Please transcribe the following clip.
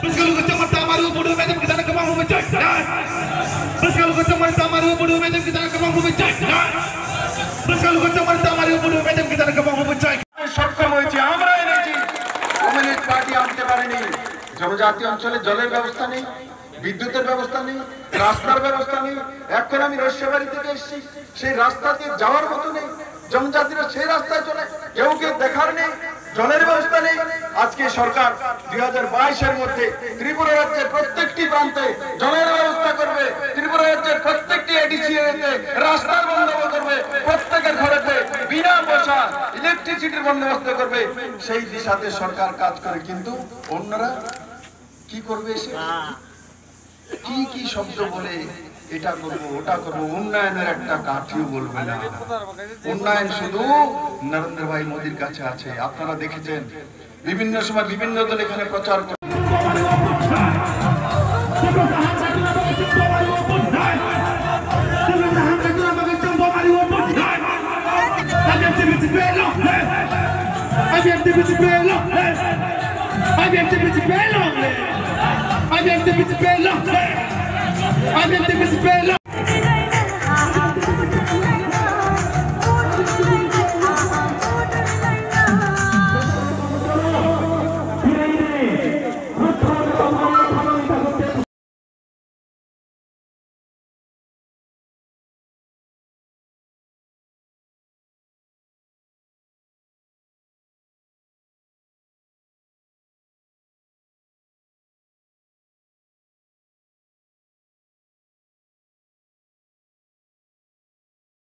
Berskalau kecamatan Maru Bodoh Medan kita nak kemang memecah. Berskalau kecamatan Maru Bodoh Medan kita nak kemang memecah. Berskalau kecamatan Maru Bodoh Medan kita nak kemang memecah. সক্ষম হয়েছি আমরা এনেছি communist party আনতে পারেনি জনজাতি অঞ্চলে জলের ব্যবস্থা নেই বিদ্যুতের ব্যবস্থা নেই রাস্তার ব্যবস্থা নেই এখন আমি রসবাড়ি থেকে এসেছি সেই রাস্তা দিয়ে যাওয়ার মতো নেই জনজাতিরা সেই রাস্তায় চলে কেউ কেউ দেখার নেই জলের ব্যবস্থা নেই আজকে সরকার 2022 এর মধ্যে ত্রিপুরা রাজ্যের প্রত্যেকটি প্রান্তে জলের ব্যবস্থা করবে ত্রিপুরা রাজ্যের প্রত্যেকটি এডিসিএতে রাস্তার বন্দোবস্ত করবে প্রত্যেকের ঘরেতে বিনা পয়সা ইলেকট্রিসিটির বন্দোবস্ত করবে সেই দিশাতে সরকার কাজ করে কিন্তু অন্যরা কি করবে এসে কি শব্দ বলে এটা করব ওটা করব উন্নয়নের একটা কাঠিও বলবে না উন্নয়ন শুধু নরেন্দ্র ভাই মোদির কাছে আছে আপনারা দেখেছেন বিভিন্ন সময় বিভিন্ন দল এখানে প্রচার করে I'm